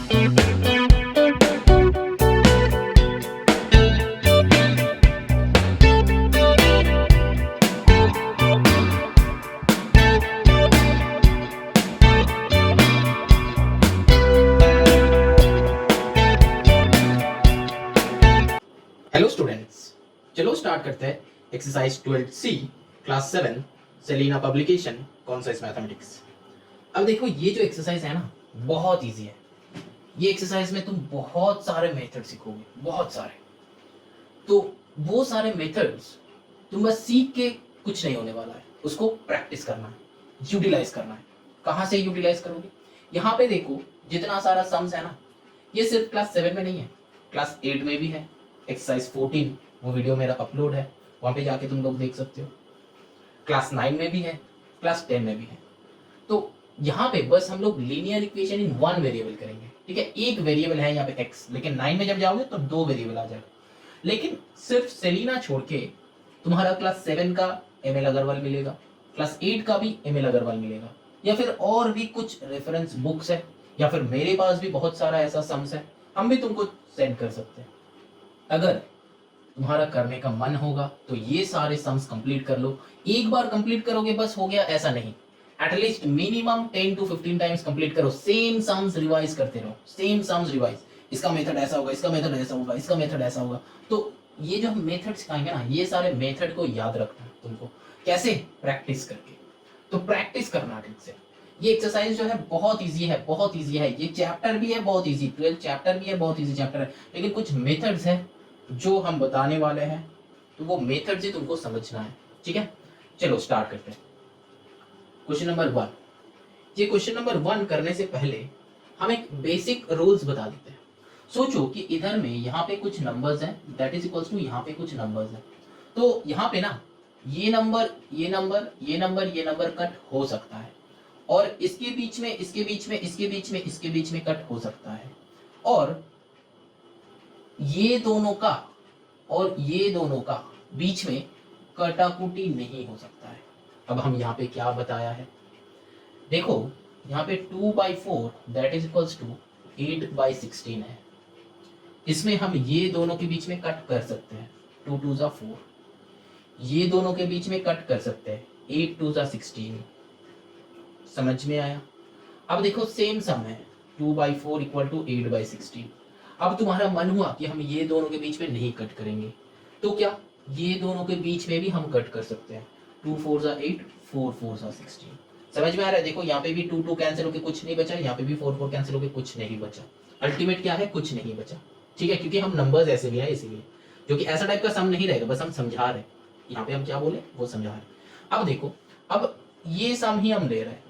Hello students, चलो start करते हैं exercise 12C class 7 Selina publication concept mathematics. अब देखो ये जो एक्सरसाइज है ना बहुत इजी है। ये एक्सरसाइज में तुम बहुत सारे मेथड सीखोगे, बहुत सारे। तो वो सारे मेथड्स तुम बस सीख के कुछ नहीं होने वाला है, उसको प्रैक्टिस करना है, यूटिलाइज करना है। कहाँ से यूटिलाइज करोगे? यहाँ पे देखो जितना सारा सम्स है ना, ये सिर्फ क्लास 7 में नहीं है, क्लास 8 में भी है। एक्सरसाइज 14 वो वीडियो मेरा अपलोड है, वहां पे जाके तुम लोग देख सकते हो। क्लास 9 में भी है, क्लास 10 में भी है। तो यहाँ पे बस हम लोग linear equation in one variable करेंगे, ठीक है। एक वेरिएबल है यहाँ पे x, लेकिन 9 में जब जाओगे तो दो वेरिएबल आ जाएगा। लेकिन सिर्फ सेलिना छोड़ के तुम्हारा क्लास 7 का एम एल अग्रवाल मिलेगा, क्लास 8 का भी एम एल अग्रवाल मिलेगा, या फिर और भी कुछ रेफरेंस बुक्स है, या फिर मेरे पास भी बहुत सारा ऐसा सम्स है, हम भी तुमको सेंड कर सकते हैं। अगर तुम्हारा करने का मन होगा तो ये सारे सम्स कंप्लीट कर लो। एक बार कंप्लीट करोगे बस हो गया, ऐसा नहीं। At least minimum 10 to 15 times complete करो। सेम सम्स रिवाइज करते रहो, सेम सम्स रिवाइज। इसका मेथड ऐसा होगा, इसका मेथड ऐसा होगा, इसका मेथड ऐसा होगा। तो ये जो हम मेथड सिखाएंगे ना, ये सारे मेथड को याद रखना है तुमको। कैसे? प्रैक्टिस करके। तो प्रैक्टिस करना ठीक से। ये एक्सरसाइज जो है बहुत इजी है, बहुत इजी है। ये चैप्टर भी है बहुत इजी, 12 चैप्टर भी है, बहुत इजी चैप्टर है। लेकिन कुछ मेथड्स है जो हम बताने वाले हैं, तो वो मेथड से तुमको समझना है, ठीक है। चलो स्टार्ट करते हैं। Question number 1। ये क्वेश्चन नंबर 1 करने से पहले हम एक बेसिक रूल्स बता देते हैं। सोचो कि इधर में यहाँ पे कुछ नंबर्स हैं, दैट इज इक्वल्स टू यहाँ पे कुछ नंबर्स हैं। तो यहाँ पे ना ये नंबर, ये नंबर, ये नंबर, ये नंबर कट हो सकता है, और इसके बीच में, इसके बीच में, इसके बीच में, इसके बीच में कट हो सकता है, और ये दोनों का और ये दोनों का बीच में कटाकुटी नहीं हो सकता है। अब हम यहाँ पे क्या बताया है, देखो यहाँ पे 2/4 दैट इज इक्वल्स टू 8/16 है। इसमें हम ये दोनों के बीच में कट कर सकते हैं, 2 2 जा 4। ये दोनों के बीच में कट कर सकते हैं, 8 2 जा 16। समझ में आया? अब देखो सेम सम है, 2/4 इक्वल टू 8/16। अब तुम्हारा मन हुआ कि हम ये दोनों के बीच में नहीं कट करेंगे, तो क्या ये दोनों के बीच में भी हम कट कर सकते हैं। 2 4 जा 8, 4 4 जा 16। समझ में आ रहा है? देखो यहाँ पे भी 2 2 कैंसिल होके कुछ नहीं बचा, यहाँ पे भी 4 4 कैंसिल होके कुछ नहीं बचा। अल्टीमेट क्या है? कुछ नहीं बचा, ठीक है। क्योंकि हम नंबर्स ऐसे भी है, इसीलिए जो कि ऐसा टाइप का सम नहीं रहेगा, बस हम समझा रहे हैं। यहाँ पे हम क्या बोले वो समझा रहे हैं। अब देखो, अब ये सम ही हम ले रहे हैं,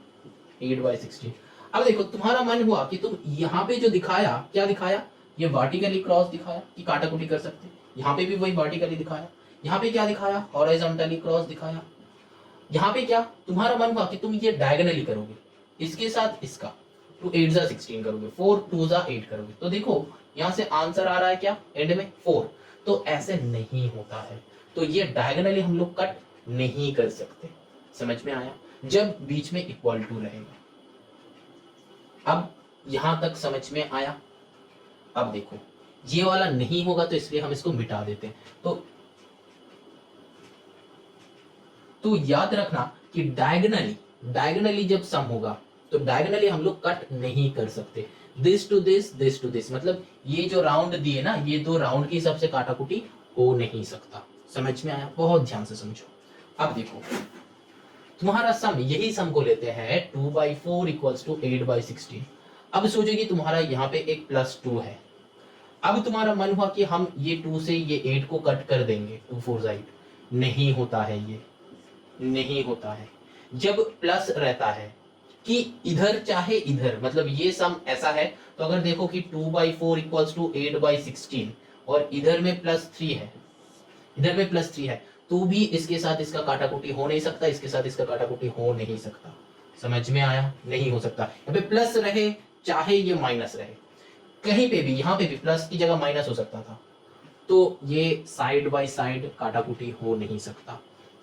8/16। अब देखो तुम्हारा मन हुआ कि तुम यहाँ पे जो दिखाया, क्या दिखाया, ये वर्टिकली क्रॉस दिखाया कि काटाकुटी कर सकते। यहाँ पे भी वही वर्टिकली दिखाया। यहाँ पे क्या दिखाया? हॉरिजॉन्टली क्रॉस दिखाया। यहाँ पे क्या तुम्हारा मन हुआ कि तुम ये डायगोनली करोगे, इसके साथ इसका, 2 8 जा 16 करोगे, 4 2 जा 8 करोगे। तो देखो यहाँ से आंसर आ रहा है क्या एंड में? 4। तो ऐसे नहीं होता है, तो ये डायगोनली हम लोग कट नहीं कर सकते। समझ में आया? जब बीच में इक्वल टू रहेगा। अब यहां तक समझ में आया? अब देखो ये वाला नहीं होगा, तो इसलिए हम इसको मिटा देते हैं। तो याद रखना कि डायगोनली जब सम होगा तो डायगोनली हम लोग कट नहीं कर सकते। This to this, this to this, मतलब ये जो राउंड दिए ना, ये दो राउंड के हिसाब से काटाकुटी हो नहीं सकता। समझ में आया? बहुत ध्यान से समझो। अब देखो तुम्हारा सम, यही सम को लेते हैं 2/4 इक्वल्स टू 8/16। अब सोचो कि तुम्हारा यहाँ पे एक +2 है। अब तुम्हारा मन हुआ कि हम ये 2 से ये 8 को कट कर देंगे, 2 4 जा 8। नहीं होता है, ये नहीं होता है। जब प्लस रहता है कि इधर चाहे इधर, मतलब ये सम ऐसा है, तो अगर देखो कि 2/4 इक्वल्स टू 8/16 और इधर में +3 है, इधर में +3 है, तो भी इसके साथ इसका काटाकुटी हो नहीं सकता, इसके साथ इसका काटाकुटी हो नहीं सकता। समझ में आया? नहीं हो सकता। यहाँ पे प्लस रहे चाहे ये माइनस रहे, कहीं पे भी, यहाँ पे भी प्लस की जगह माइनस हो सकता था, तो ये साइड बाय साइड काटाकुटी हो नहीं सकता।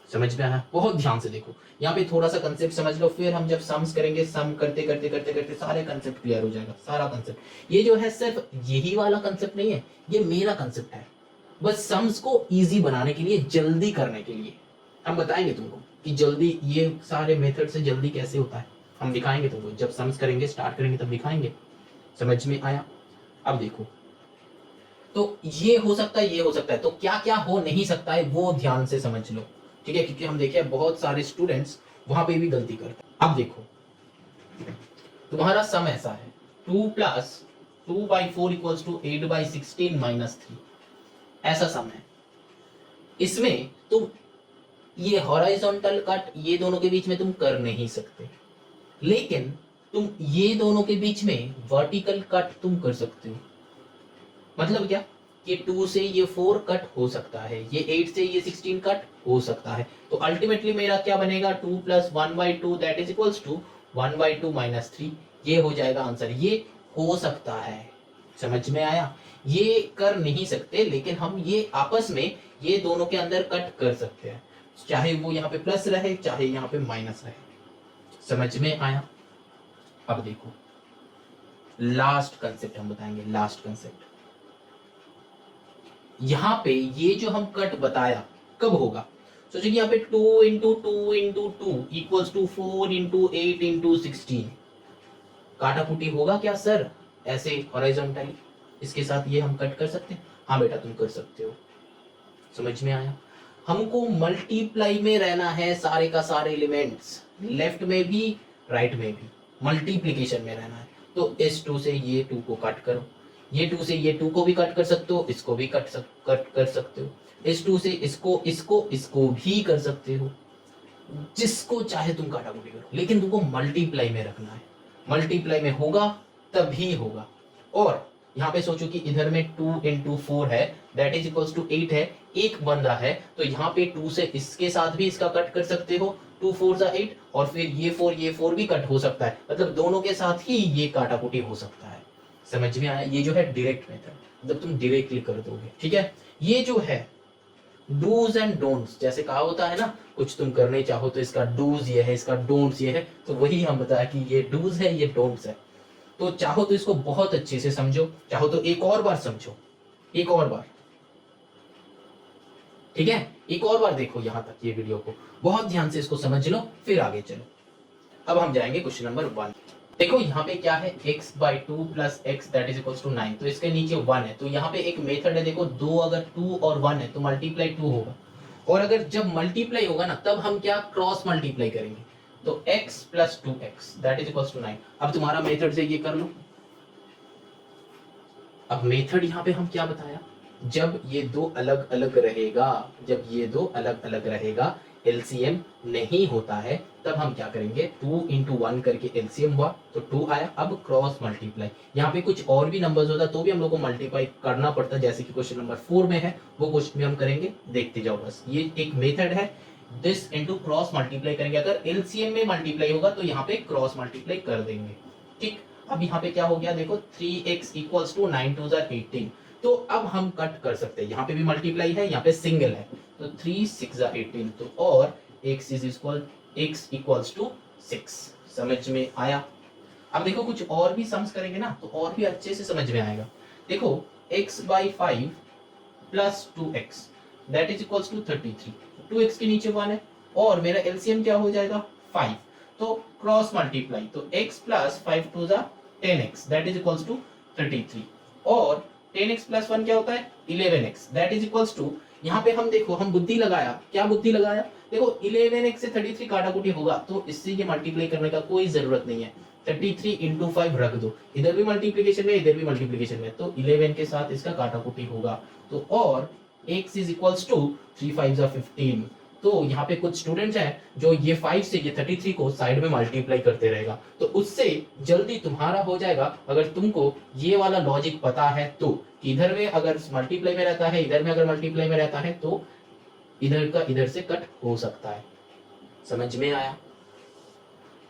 समझ में आया? बहुत ध्यान से देखो, यहाँ पे थोड़ा सा कंसेप्ट समझ लो, फिर हम जब सम्स करेंगे सम करते करते करते करते सारे कंसेप्ट क्लियर हो जाएगा, सारा कंसेप्ट। ये जो है सिर्फ यही वाला कंसेप्ट नहीं है, ये मेरा कंसेप्ट है, बस सम्स को इजी बनाने के लिए, जल्दी करने के लिए हम बताएंगे तुमको कि जल्दी ये सारे मेथड से जल्दी कैसे होता है, हम दिखाएंगे तुमको, जब सम्स करेंगे स्टार्ट करेंगे तब दिखाएंगे। समझ में आया? अब देखो, तो ये हो सकता है, ये हो सकता है, तो क्या क्या हो नहीं सकता है वो ध्यान से समझ लो, ठीक है? क्योंकि हम देखे बहुत सारे स्टूडेंट्स वहां पे भी गलती करते हैं। अब देखो, तुम्हारा सम ऐसा है 2 प्लस 2/4 इक्वल्स टू 8/16 माइनस 3, ऐसा सम है। इसमें तुम ये हॉराइजॉन्टल कट ये दोनों के बीच में तुम कर नहीं सकते, लेकिन तुम ये दोनों के बीच में वर्टिकल कट तुम कर सकते हो। मतलब क्या? ये 2 से ये 4 कट हो सकता है, ये 8 से ये 16 कट हो सकता है। तो अल्टीमेटली मेरा क्या बनेगा? 2 plus 1/2 that is equals to 1/2 minus 3, ये हो जाएगा आंसर। ये हो सकता है, समझ में आया? ये कर नहीं सकते, लेकिन हम ये आपस में ये दोनों के अंदर कट कर सकते हैं, चाहे वो यहाँ पे प्लस रहे चाहे यहाँ पे माइनस रहे। समझ में आया? अब देखो, लास्ट कंसेप्ट हम बताएंगे, लास्ट कंसेप्ट। यहाँ पे ये जो हम कट बताया कब होगा? सोचिए यहाँ पे 2 into 2 into 2 equals to 4 into 8 into 16, काटाकुटी होगा क्या सर ऐसे हॉरिजॉन्टली? इसके साथ ये हम कट कर सकते हैं? हाँ बेटा तुम कर सकते हो। समझ में आया? हमको मल्टीप्लाई में रहना है, सारे का सारे एलिमेंट्स, लेफ्ट में भी राइट में भी मल्टीप्लीकेशन में रहना है। तो इस 2 से ये 2 को कट करो, ये 2 से ये 2 को भी कट कर सकते हो, इसको भी कट कर सकते हो, इस 2 से इसको भी कर सकते हो, जिसको चाहे तुम काटाकुटी करो, लेकिन तुमको मल्टीप्लाई में रखना है। मल्टीप्लाई में होगा तभी होगा। और यहाँ पे सोचो कि इधर में 2 इंटू 4 है दैट इज इक्वल्स टू 8 है, एक बन रहा है, तो यहाँ पे 2 से इसके साथ भी इसका कट कर सकते हो, 2 4 जा 8, और फिर ये 4 भी कट हो सकता है, मतलब दोनों के साथ ही ये काटाकुटी हो सकता है। समझ में आया? ये जो है डायरेक्ट मेथड, मतलब तुम डायरेक्टली कर दोगे, ठीक है? ये जो है डूज एंड डोंट्स, जैसे कहा होता है ना, कुछ तुम करने चाहो तो इसका डूज ये है, इसका डोंट्स ये है, तो वही हम बताया कि ये डूज है, ये डोंट्स है। तो चाहो तो इसको बहुत अच्छे से समझो, चाहो तो एक और बार समझो, एक और बार, ठीक है? एक और बार देखो यहाँ तक ये वीडियो को, बहुत ध्यान से इसको समझ लो, फिर आगे चलो। अब हम जाएंगे क्वेश्चन नंबर 1। देखो यहाँ पे क्या है, x/2 plus x that is equals to 9, तो इसके नीचे 1 है, तो यहाँ पे एक मेथड है, देखो दो, अगर 2 और 1 है तो मल्टीप्लाई 2 होगा, और अगर जब मल्टीप्लाई होगा ना तब हम क्या क्रॉस मल्टीप्लाई करेंगे, तो x plus 2x that is equals to 9। अब तुम्हारा मेथड से ये कर लो। अब मेथड यहाँ पे हम क्या बताया, जब ये दो अलग अलग रहेगा, जब ये दो अलग अलग रहेगा, एलसीएम नहीं होता है, तब हम क्या करेंगे, 2 इंटू 1 करके एलसीएम हुआ तो 2 आया। अब क्रॉस मल्टीप्लाई, यहाँ पे कुछ और भी नंबर्स होता तो भी हम लोग को मल्टीप्लाई करना पड़ता, जैसे कि क्वेश्चन नंबर 4 में है, वो क्वेश्चन में हम करेंगे, देखते जाओ बस। ये एक मेथड है, दिस इंटू क्रॉस मल्टीप्लाई करेंगे, अगर एलसीएम में मल्टीप्लाई होगा तो यहाँ पे क्रॉस मल्टीप्लाई कर देंगे, ठीक? अब यहाँ पे क्या हो गया, देखो 3x इक्वल्स टू 9 2 18, तो अब हम कट कर सकते हैं, यहाँ पे भी मल्टीप्लाई है, यहाँ पे सिंगल है, तो 3 6 18, तो और x इक्वल्स टू 6। समझ में आया? अब देखो कुछ और भी सम्स करेंगे ना तो और भी अच्छे से समझ में आएगा। देखो x/5 plus 2x that is equals to 33, 2x के नीचे 1 है, और मेरा एलसीएम क्या हो जाएगा 5, तो क्रॉस मल्टीप्लाई, तो x प्लस 5 2 जा 10x that is equals to 33, और 10x प्लस 1 क्या होता है 11x that is equals to, यहाँ पे हम देखो हम बुद्धि लगाया, क्या बुद्धि लगाया, देखो 11x से 33 काटाकुटी होगा, तो इससे ये मल्टीप्लाई करने का कोई जरूरत नहीं है, 33 इंटू 5 रख दो, इधर भी मल्टीप्लीकेशन में इधर भी मल्टीप्लीकेशन में, तो 11 के साथ इसका काटाकुटी होगा, तो और x इज इक्वल्स टू 3 5 जा 15, तो यहाँ पे कुछ स्टूडेंट्स हैं जो ये 5 से ये 33 को साइड में मल्टीप्लाई करते रहेगा, तो उससे जल्दी तुम्हारा हो जाएगा, अगर तुमको ये वाला लॉजिक पता है तो, कि इधर में अगर मल्टीप्लाई में रहता है, इधर में अगर मल्टीप्लाई में रहता है, तो इधर का इधर से कट हो सकता है। समझ में आया?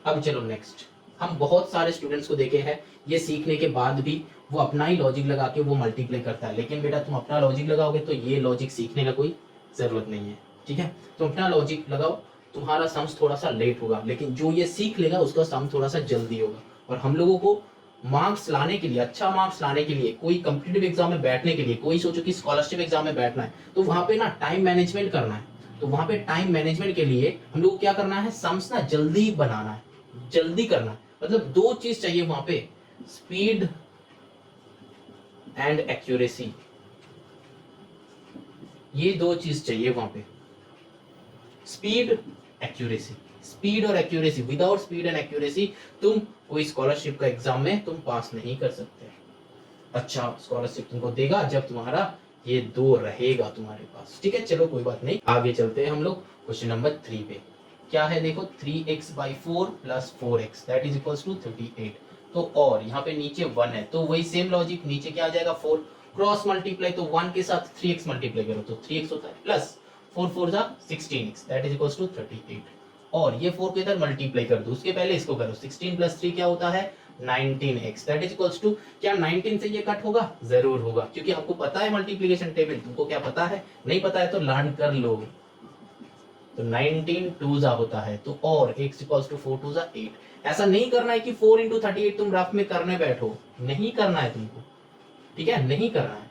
अब चलो नेक्स्ट, हम बहुत सारे स्टूडेंट्स को देखे हैं, ये सीखने के बाद भी वो अपना ही लॉजिक लगा के वो मल्टीप्लाई करता है, लेकिन बेटा तुम अपना लॉजिक लगाओगे तो ये लॉजिक सीखने का कोई जरूरत नहीं है, ठीक है, तो अपना लॉजिक लगाओ, तुम्हारा सम्स थोड़ा सा लेट होगा, लेकिन जो ये सीख लेगा उसका सम थोड़ा सा जल्दी होगा। और हम लोगों को मार्क्स लाने के लिए, अच्छा मार्क्स लाने के लिए, कोई कम्पिटिटिव एग्जाम में बैठने के लिए, कोई सोचो कि स्कॉलरशिप एग्जाम में बैठना है, तो वहां पे ना टाइम मैनेजमेंट करना है। तो वहां पे टाइम मैनेजमेंट के लिए हम लोग को क्या करना है, सम्स ना जल्दी बनाना है, जल्दी करना है। मतलब दो चीज चाहिए वहां पे, स्पीड एंड एक्यूरेसी, ये दो चीज चाहिए वहां पे, स्पीड एक्यूरेसी। स्पीड और accuracy, without speed and accuracy तुम कोई स्कॉलरशिप का एग्जाम में तुम पास नहीं कर सकते। अच्छा स्कॉलरशिप तुमको देगा जब तुम्हारा ये दो रहेगा तुम्हारे पास। ठीक है, चलो कोई बात नहीं, आगे चलते हैं हम लोग क्वेश्चन नंबर 3 पे। क्या है देखो, 3x/4 + 4x that is equals to 38। तो और यहाँ पे नीचे 1 है, तो वही सेम लॉजिक, नीचे क्या आ जाएगा 4, क्रॉस मल्टीप्लाई, तो 1 के साथ 3x मल्टीप्लाई करो तो 3x होता है, प्लस 4 4 जा 16x that is equals to 38। और ये 4 को इधर मल्टीप्लाई कर दो, उसके पहले इसको करो, 16 + 3 क्या होता है 19x that is equals to, क्या 19 से ये कट होगा, जरूर होगा, क्योंकि हमको पता है मल्टीप्लिकेशन टेबल। तुमको क्या पता है, नहीं पता है तो लर्न कर लो। तो 19 2 जा होता है, तो और x इक्वल्स टू 4 2 जा 8। ऐसा नहीं करना है कि 4 × 38 तुम रफ में करने बैठो, नहीं करना है तुमको, ठीक है, नहीं करना है।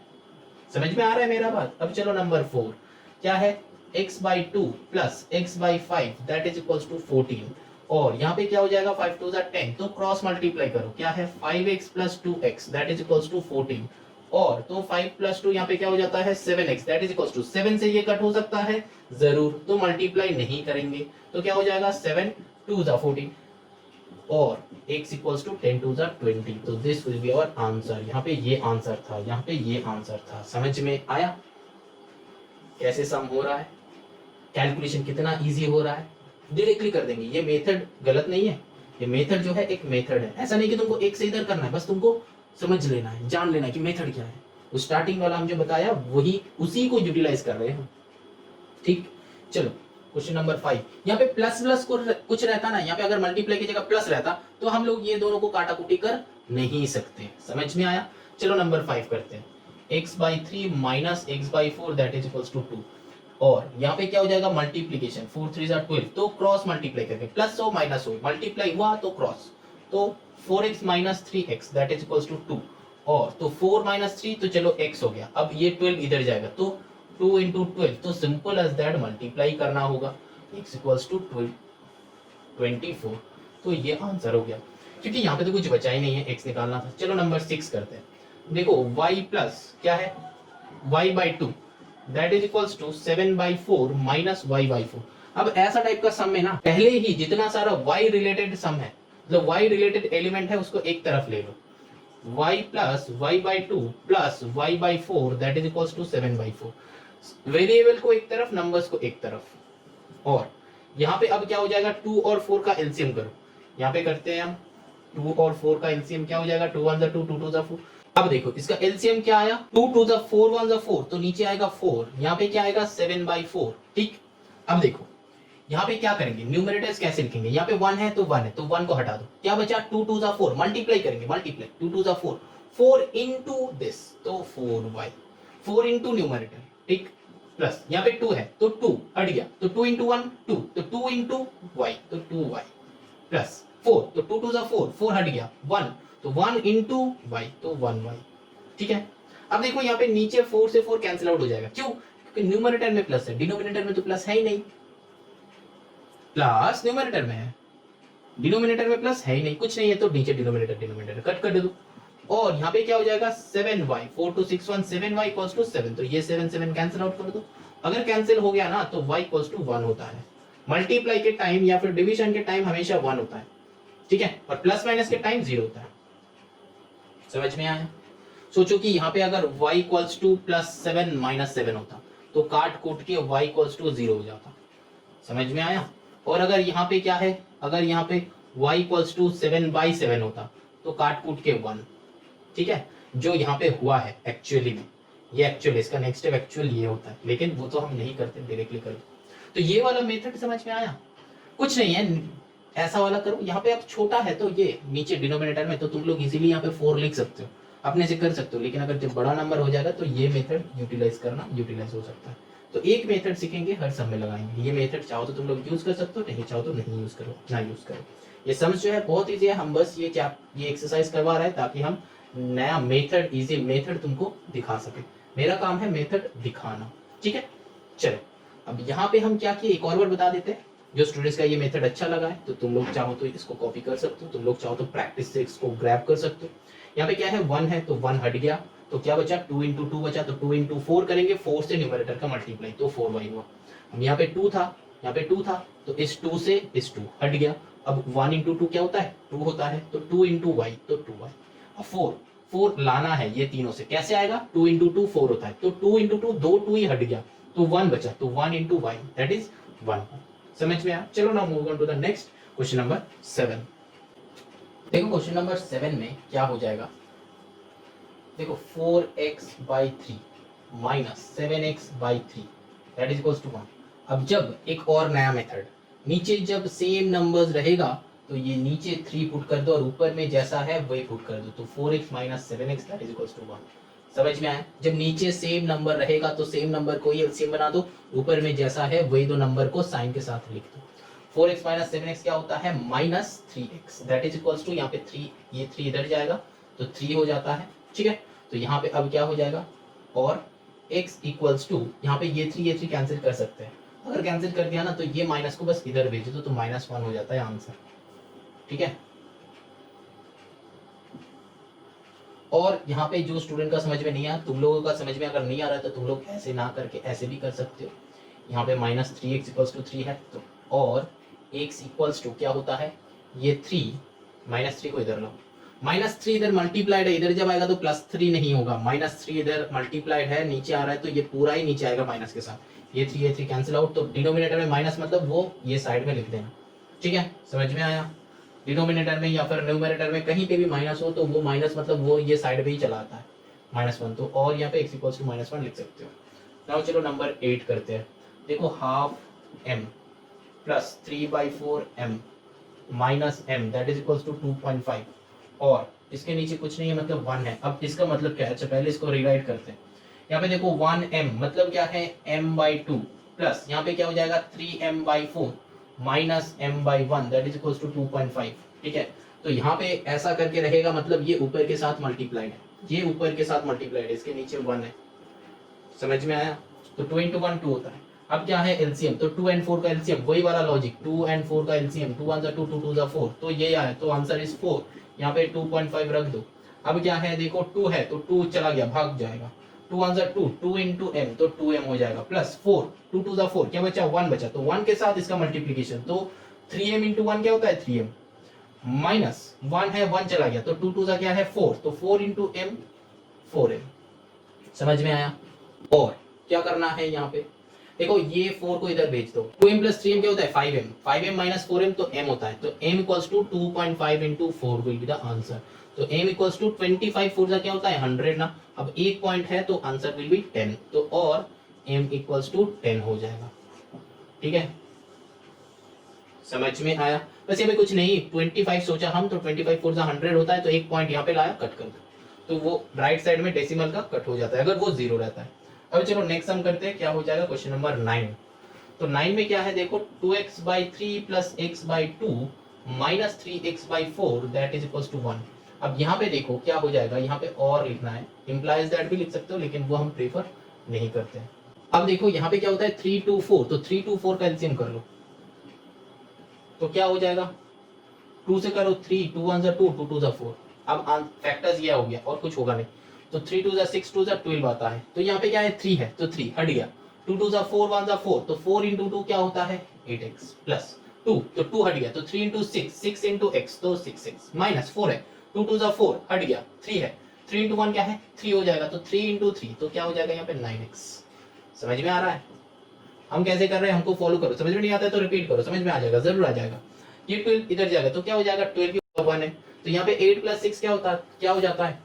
समझ में आ रहा है मेरा बात। अब चलो नंबर 4 क्या है, x/2 + x/5 that is equals to 14। और यहाँ पे क्या हो जाएगा 5 2 जा 10, तो क्रॉस मल्टीप्लाई करो, क्या है 5x + 2x that is equals to 14। और तो 5 + 2 यहाँ पे क्या हो जाता है 7x that is equals to, 7 से ये कट हो सकता है, जरूर, तो मल्टीप्लाई नहीं करेंगे, तो क्या हो जाएगा 7 2 जा 14 और x इक्वल्स टू 10 2 जा 20। तो this will be our answer. यहाँ पे ये आंसर था, यहाँ पे ये आंसर था। समझ में आया कैसे सम हो रहा है, कैलकुलेशन कितना इजी हो रहा है, डायरेक्टली कर देंगे। ये मेथड गलत नहीं है, ये मेथड जो है एक मेथड है, ऐसा नहीं कि तुमको एक से इधर करना है, बस तुमको समझ लेना है, जान लेना है कि मेथड क्या है। वो स्टार्टिंग वाला हम जो बताया वही, उसी को यूटिलाइज कर रहे हैं। ठीक, चलो क्वेश्चन नंबर 5। यहाँ पे प्लस प्लस को कुछ रहता ना, यहाँ पे अगर मल्टीप्लाई की जगह प्लस रहता तो हम लोग ये दोनों को काटाकुटी कर नहीं सकते। समझ में आया। चलो नंबर 5 करते हैं, x/3 - x/4 that is equals to 2। और यहाँ पे क्या हो जाएगा मल्टीप्लीकेशन, 4 3 जा 12, तो क्रॉस मल्टीप्लाई करके प्लस हो माइनस हो, मल्टीप्लाई हुआ तो क्रॉस, तो 4x - 3x that is equals to 2। और तो 4 - 3 तो चलो x हो गया, अब ये 12 इधर जाएगा, तो 2 × 12, तो सिंपल एज दैट मल्टीप्लाई करना होगा, x इक्वल्स टू 24। तो ये आंसर हो गया, क्योंकि यहाँ पे तो कुछ बचा ही नहीं है, x निकालना था। चलो नंबर 6 करते हैं। देखो y प्लस क्या है y/2 that is equals to 7/4 - y/4। अब ऐसा टाइप का सम में ना, पहले ही जितना सारा y रिलेटेड सम है, मतलब y रिलेटेड एलिमेंट है, उसको एक तरफ ले लो, y plus y/2 plus y/4 that is equals to 7/4। Variable को एक तरफ, नंबर्स को एक तरफ। और यहाँ पे अब क्या हो जाएगा, 2 और 4 का एलसीएम करो। यहाँ पे करते हैं हम, 2 और 4 का एलसीएम क्या हो जाएगा, 2 1 जा 2, 2 2 जा 4। अब देखो इसका एलसीएम क्या आया, 2 2 जा 4, 1 जा 4, तो नीचे आएगा 4, यहाँ पे क्या आएगा 7/4। ठीक, अब देखो यहाँ पे क्या करेंगे, न्यूमरेटर्स कैसे लिखेंगे, यहाँ पे 1 है तो 1 है, तो 1 को हटा दो, क्या बचा 2 2 जा 4, मल्टीप्लाई करेंगे, मल्टीप्लाई 2 2 जा 4, 4 into दिस, तो 4y, 4 into न्यूमरेटर। ठीक, प्लस यहाँ पे 2 है तो 2 हट गया, तो 2 into 1 2, तो 2 into y, तो 2y, प्लस 4, तो 2 2 जा 4, 4 हट गया, 1, तो 1 into y, तो 1y। ठीक है, अब देखो यहाँ पे नीचे 4 से 4 कैंसिल आउट हो जाएगा, क्यों, क्योंकि न्यूमरेटर में प्लस है, डिनोमिनेटर में तो प्लस है ही नहीं, प्लस न्यूमरेटर में है, डिनोमिनेटर में प्लस है ही नहीं, कुछ नहीं है, तो नीचे डिनोमिनेटर कट कर दो। और यहाँ पे क्या हो जाएगा 7y, 4 2 6 1, 7y इक्वल्स टू 7, तो ये 7 7 कैंसिल आउट कर दो। अगर कैंसिल हो गया ना तो y इक्वल्स टू 1 होता है। मल्टीप्लाई के टाइम या फिर डिवीजन के टाइम हमेशा 1 होता है, ठीक है, और प्लस माइनस के टाइम 0 होता है। समझ में आया। सोचो कि यहाँ पे अगर y इक्वल्स टू +7 - 7 होता तो काट कूट के y इक्वल्स टू 0 हो जाता। समझ में आया। और अगर यहाँ पे क्या है, अगर यहाँ पे y इक्वल्स टू 7/7 होता तो काट कूट के 1। ठीक है, जो यहाँ पे हुआ है एक्चुअली में, ये एक्चुअली इसका नेक्स्ट स्टेप एक्चुअल ये होता है, लेकिन वो तो हम नहीं करते, डायरेक्टली कर दो। तो ये वाला मेथड समझ में आया। कुछ नहीं है, ऐसा वाला करो। यहाँ पे अब छोटा है तो ये नीचे डिनोमिनेटर में, तो तुम लोग इजीली यहाँ पे 4 लिख सकते हो, अपने से कर सकते हो, लेकिन अगर जब बड़ा नंबर हो जाएगा तो ये मेथड यूटिलाइज करना, यूटिलाइज हो सकता है। तो एक मेथड सीखेंगे, हर सम में लगाएंगे। ये मेथड चाहो तो तुम लोग यूज कर सकते हो, नहीं चाहो तो नहीं यूज करो, ना यूज करो। ये सम्स जो है बहुत ईजी है, हम बस ये एक्सरसाइज करवा रहे हैं ताकि हम नया मेथड, इजी मेथड तुमको दिखा सके। मेरा काम है मेथड दिखाना, ठीक है। चलो अब यहाँ पे हम क्या किए, एक और बार बता देते हैं। जो स्टूडेंट्स का ये मेथड अच्छा लगा है तो तुम लोग चाहो तो इसको कॉपी कर सकते हो, तुम लोग चाहो तो प्रैक्टिस से इसको ग्रैब कर सकते हो। यहाँ पे क्या है, 1 है तो 1 हट गया, तो क्या बचा, 2 इंटू 2 बचा, तो 2 इंटू 4 करेंगे, 4 से न्यूमरेटर का मल्टीप्लाई, तो 4y हुआ। अब यहाँ पे 2 था, यहाँ पे 2 था, तो इस 2 से इस 2 हट गया। अब 1 इंटू 2 क्या होता है, 2 होता है, तो 2 इंटू वाई तो 2y। अब 4 लाना है ये तीनों से, कैसे आएगा, 2 इंटू 2 4 होता है, तो 2 इंटू 2 दो 2 ही हट गया, तो 1 बचा, तो 1 इंटू वाई दैट इज 1। समझ में आया। चलो now move on to the next question number 7। देखो क्वेश्चन नंबर 7 में क्या हो जाएगा, देखो 4x/3 minus 7x/3 that is equals to 1। अब जब एक और नया मेथड, नीचे जब सेम नंबर्स रहेगा तो ये नीचे 3 पुट कर दो और ऊपर में जैसा है वही पुट कर दो, तो 4x minus 7x that is equals to 1। समझ में आया। जब नीचे सेम नंबर रहेगा तो सेम नंबर को ही एलसीएम बना दो, ऊपर में जैसा है वही दो नंबर को साइन के साथ लिख दो। 4x माइनस 7x क्या होता है, minus 3x that is equals to, यहाँ पे 3, ये 3 इधर जाएगा तो 3 हो जाता है, ठीक है। तो यहाँ पे अब क्या हो जाएगा, और x इक्वल्स टू, यहाँ पे ये 3 कैंसिल कर सकते हैं, अगर कैंसिल कर दिया ना तो ये माइनस को बस इधर भेज दो तो -1 हो जाता है आंसर, ठीक है। और यहाँ पे जो स्टूडेंट का समझ में नहीं आया, तुम लोगों का समझ में अगर नहीं आ रहा है तो तुम लोग ऐसे ना करके ऐसे भी कर सकते हो। यहाँ पे -3x इक्वल्स टू 3 है, तो और x इक्वल्स टू क्या होता है, ये 3 -3 को इधर लो, -3 इधर मल्टीप्लाइड है, इधर जब आएगा तो +3 नहीं होगा, -3 इधर मल्टीप्लाइड है, नीचे आ रहा है तो ये पूरा ही नीचे आएगा माइनस के साथ, ये 3 कैंसिल आउट, तो डिनोमिनेटर में माइनस मतलब वो ये साइड में लिख देना, ठीक है। समझ में आया। डिनोमिनेटर में या फिर न्यूमरेटर में कहीं पे भी माइनस हो तो वो माइनस मतलब वो ये साइड पे ही चला आता है, -1, तो और यहाँ पे x इक्वल्स टू -1 लिख सकते हो। नाउ चलो नंबर 8 करते हैं। देखो half m plus 3/4 m minus m that is equals to 2.5, और इसके नीचे कुछ नहीं है मतलब 1 है। अब इसका मतलब क्या है, अच्छा पहले इसको रीराइट करते हैं। यहाँ पे देखो 1m मतलब क्या है, m/2 प्लस यहाँ पे क्या हो जाएगा 3m/4 minus m/1 that is equals to 2.5, ठीक है। तो यहाँ पे ऐसा करके रहेगा, मतलब ये ऊपर के साथ मल्टीप्लाइड है, ये ऊपर के साथ मल्टीप्लाइड है, इसके नीचे 1 है। समझ में आया। तो 2 इंटू 1 2 होता है। अब क्या है एलसीएम, तो 2 and 4 का एलसीएम, वही वाला लॉजिक, 2 and 4 का एलसीएम, 2 1 2 2 2 4, तो ये आया, तो आंसर इज 4। यहाँ पे 2.5 रख दो। अब क्या है देखो 2 है तो 2 चला गया, भाग जाएगा, 2 1 2 2 इंटू m तो 2m हो जाएगा, प्लस 4 2 2 4 क्या बचा 1 बचा, तो 1 के साथ इसका मल्टीप्लीकेशन, तो 3m इंटू 1 क्या होता है 3m, माइनस 1 है 1 चला गया, तो 2 2 क्या है 4, तो 4 इंटू m 4m। समझ में आया। और क्या करना है यहाँ पे, देखो ये 4 को इधर भेज दो, 2m प्लस 3m क्या होता है 5m, 5m माइनस 4m तो m होता है, तो m equals to 2.5 into 4 will be the answer. तो m इक्वल्स टू 25 4 क्या होता है 100 ना, अब एक पॉइंट है तो आंसर विल बी 10, तो और m इक्वल्स टू 10 हो जाएगा, ठीक है। समझ में आया। बस ये में कुछ नहीं, 25 सोचा हम तो 25 4 100 होता है, तो एक पॉइंट यहाँ पे लाया कट कर दो, तो वो राइट साइड में डेसिमल का कट हो जाता है अगर वो 0 रहता है। अब चलो नेक्स्ट सम करते हैं, क्या हो जाएगा क्वेश्चन नंबर 9। तो 9 में क्या है देखो 2x/3 plus x/2 minus 3x/4 that is equals to 1। अब यहाँ पे देखो क्या हो जाएगा, यहाँ पे और लिखना है, इम्प्लाइज दैट भी लिख सकते हो लेकिन वो हम प्रेफर नहीं करते हैं। अब देखो यहाँ पे क्या होता है 3 2 4, तो 3 2 4 का एलसीएम कर लो, तो क्या हो जाएगा 2 से करो 3 2 1 2 2 2 4। अब फैक्टर्स ये हो गया और कुछ होगा नहीं, तो 3 2 6 2 12 आता है, तो यहाँ पे क्या है 3 है तो 3 हट गया, 2 2 4 1 4, तो 4 इंटू 2 क्या होता है 8x प्लस 2, तो 2 हट गया, तो 3 इंटू 6 6 इंटू x तो 6x माइनस 4 है, 2 2 4 हट गया 3 है, 3 इंटू 1 क्या है 3 हो जाएगा, तो 3 इंटू 3 तो क्या हो जाएगा यहाँ पे 9x। समझ में आ रहा है। हम कैसे कर रहे हैं हमको फॉलो करो, समझ में नहीं आता है तो रिपीट करो, समझ में आ जाएगा, जरूर आ जाएगा। ये 12 इधर जाएगा तो क्या हो जाएगा 12 की 1 है, तो यहाँ पे 8 प्लस 6 क्या हो जाता है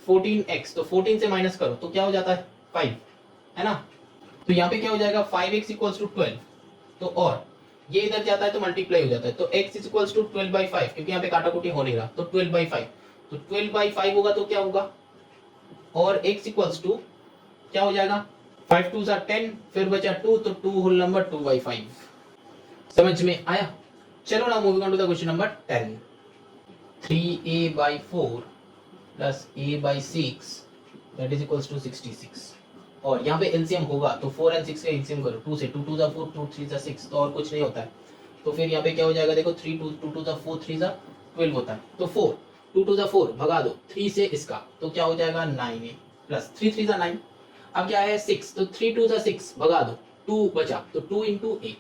14x, तो 14 से माइनस करो तो क्या हो जाता है 5, है ना। तो यहाँ पे क्या हो जाएगा 5x इक्वल्स टू 12, तो और ये इधर जाता है तो मल्टीप्लाई हो जाता है, तो x इज इक्वल्स टू 12/5, क्योंकि यहाँ पे काटाकुटी हो नहीं रहा, तो 12/5, तो 12/5 होगा तो क्या होगा, और x इक्वल्स टू क्या हो जाएगा 5 2 जा 10, फिर बचा 2, तो 2 होल नंबर 2/5। समझ में आया? चलो ना moving on to the question number 10। 3a/4 plus a/6 that is equals to 66। और यहाँ पे एलसीएम होगा तो 4 और 6 का एलसीएम करो, 2 से 2 2 जा 4, 2 3 जा 6, तो और कुछ नहीं होता है। तो फिर यहाँ पे क्या हो जाएगा, देखो 3 2 2 2 जा 4, 3 जा 12 होता है। तो 4 2 2 जा 4 भगा दो 3 से इसका, तो क्या हो जाएगा 9a प्लस 3 3 जा 9। अब क्या है 6, तो 3 2 जा 6 भगा दो, 2 बचा, तो 2 into a,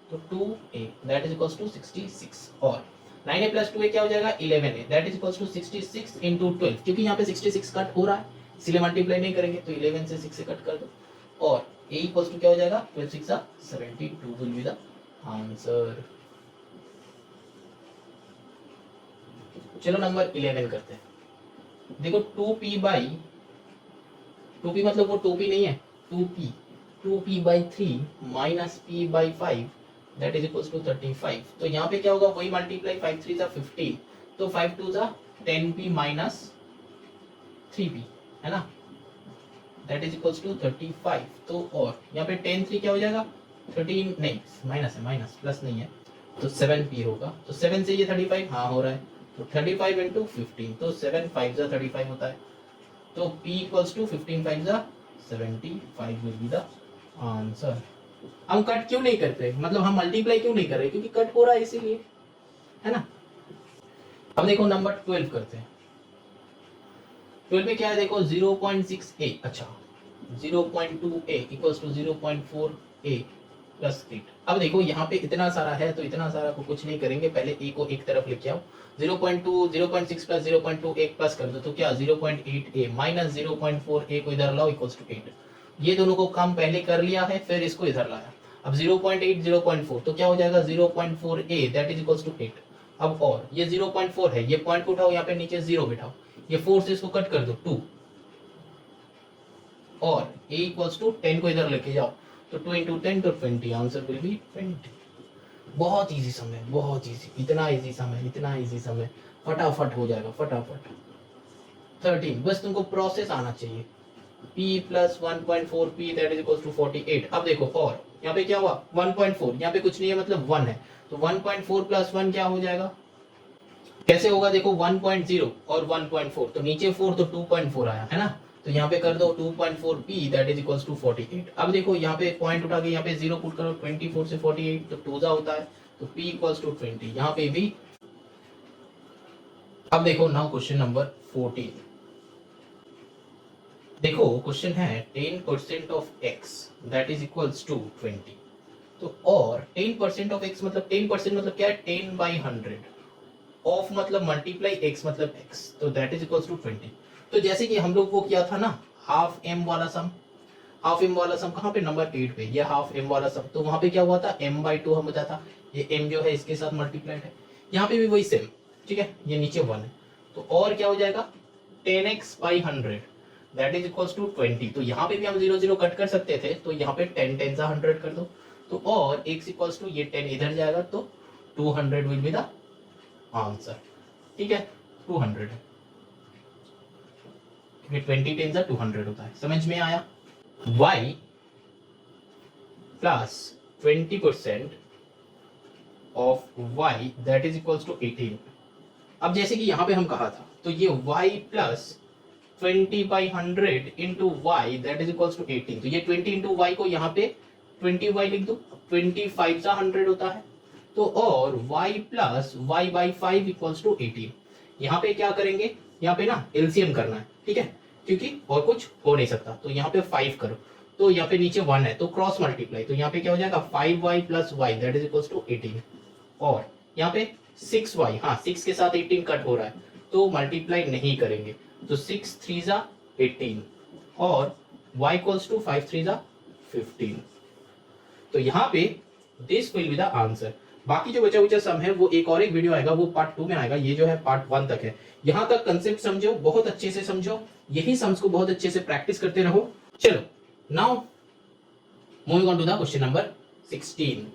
तो 2a that is equals to 66। और 9a प्लस 2a क्या हो जाएगा 11a that is equals to 66 into 12, क्योंकि यहाँ पे 66 कट हो रहा है इसलिए मल्टीप्लाई नहीं करेंगे, तो 11 से 6 से कट कर दो और a इक्वल्स टू क्या हो जाएगा 12 6 72 विल बी द आंसर। चलो नंबर 11 करते हैं। देखो 2p मतलब वो 2p नहीं है, 2p/3 minus p/5 that is equals to 35। तो यहाँ पे क्या होगा, वही मल्टीप्लाई 5 3 जा 15, तो 5 2 जा 10p माइनस 3p है ना, दैट इज इक्वल्स टू 35। तो और यहाँ पे 10 3 क्या हो जाएगा 13, नहीं माइनस है, माइनस प्लस नहीं है, तो 7p होगा। तो 7 से ये 35 हाँ हो रहा है, तो 35 into 15, तो 7 5 जा 35 होता है। तो p इक्वल्स टू 15 5 जा 75 विल बी द आंसर। हम कट क्यों नहीं करते, मतलब हम मल्टीप्लाई क्यों नहीं कर रहे, क्योंकि कट हो रहा है इसीलिए, है ना। अब देखो नंबर 12 करते हैं। 12 में क्या है, देखो 0.6a, अच्छा 0.2a equals to 0.4a plus 8। अब देखो यहाँ पे इतना सारा है तो इतना सारा को कुछ नहीं करेंगे, पहले a को एक तरफ लेके आओ, 0.2 0.6 प्लस 0.2 एक प्लस कर दो, तो क्या 0.8a माइनस 0.4a को इधर लाओ इक्वल्स टू 8। ये दोनों को काम पहले कर लिया है, फिर इसको इधर लाया। अब 0.8 0.4 तो क्या हो जाएगा 0.4a that is equals to 8। अब और ये 0.4 है, ये पॉइंट उठाओ, यहाँ पे नीचे 0 बिठाओ, ये 4 से इसको कट कर दो 2, और a इक्वल्स टू 10 को इधर लेके जाओ, तो 2 into 10 तो 20, आंसर विल बी 20। बहुत इजी सम है, बहुत इजी, इतना इजी सम है, इतना इजी सम है, फटाफट हो जाएगा फटाफट। 13, बस तुमको प्रोसेस आना चाहिए। p plus 1.4p that is equals to 48। अब देखो और यहाँ पे क्या हुआ 1.4, यहाँ पे कुछ नहीं है मतलब 1 है, तो 1.4 प्लस 1 क्या हो जाएगा, कैसे होगा, देखो 1.0 और 1.4, तो नीचे 4 तो 2.4 आया है ना, तो यहाँ पे कर दो 2.4p that is equals to 48। अब देखो यहाँ पे पॉइंट उठा के यहाँ पे 0 पुट करो, 24 से 48 तो 2 होता है, तो p इक्वल्स टू 20, यहाँ पे भी। अब देखो नाउ क्वेश्चन नंबर 14। देखो क्वेश्चन है 10% of x that is equals to 20। तो और 10% ऑफ x मतलब 10% मतलब क्या है 10/100, ऑफ मतलब मल्टीप्लाई x मतलब x, तो दैट इज इक्वल्स टू 20। तो जैसे कि हम लोग वो किया था ना हाफ m वाला सम, हाफ m वाला सम कहाँ पे नंबर 8 पे, ये हाफ m वाला सम, तो वहां पे क्या हुआ था m/2 हम बताया था, ये m जो है इसके साथ मल्टीप्लाइड है, यहाँ पे भी वही सेम, ठीक है, ये नीचे 1 है, तो और क्या हो जाएगा 10x/100 that is equals to 20। तो यहाँ पे भी हम 0 0 कट कर सकते थे, तो यहाँ पे 10 10 जा 100 कर दो, तो और x इक्वल्स टू ये 10 इधर जाएगा, तो 200 विल बी द आंसर, ठीक है 200 है, क्योंकि 20 10 जा 200 होता है। समझ में आया। y plus 20% of y that is equals to 18। अब जैसे कि यहाँ पे हम कहा था, तो ये y plus 20/100 into y that is equals to 18, तो ये 20 इंटू वाई को यहाँ पे 20y लिख दो, 25 सा 100 होता है, तो और y plus y/5 equals to 18। यहाँ पे क्या करेंगे, यहाँ पे ना एलसीएम करना है, ठीक है, क्योंकि और कुछ हो नहीं सकता, तो यहाँ पे 5 करो, तो यहाँ पे नीचे 1 है तो क्रॉस मल्टीप्लाई, तो यहाँ पे क्या हो जाएगा 5y plus y that is equals to 18, और यहाँ पे 6y, हाँ 6 के साथ 18 कट हो रहा है तो मल्टीप्लाई नहीं करेंगे, तो 6 3 जा 18 और y इक्वल्स टू 5 3 जा 15। तो यहाँ पे this will be the answer. बाकी जो बचा हुआ सम है वो एक और एक वीडियो आएगा, वो पार्ट 2 में आएगा, ये जो है पार्ट 1 तक है। यहाँ तक कंसेप्ट समझो, बहुत अच्छे से समझो, यही सम्स को बहुत अच्छे से प्रैक्टिस करते रहो। चलो now moving on to the question number 16।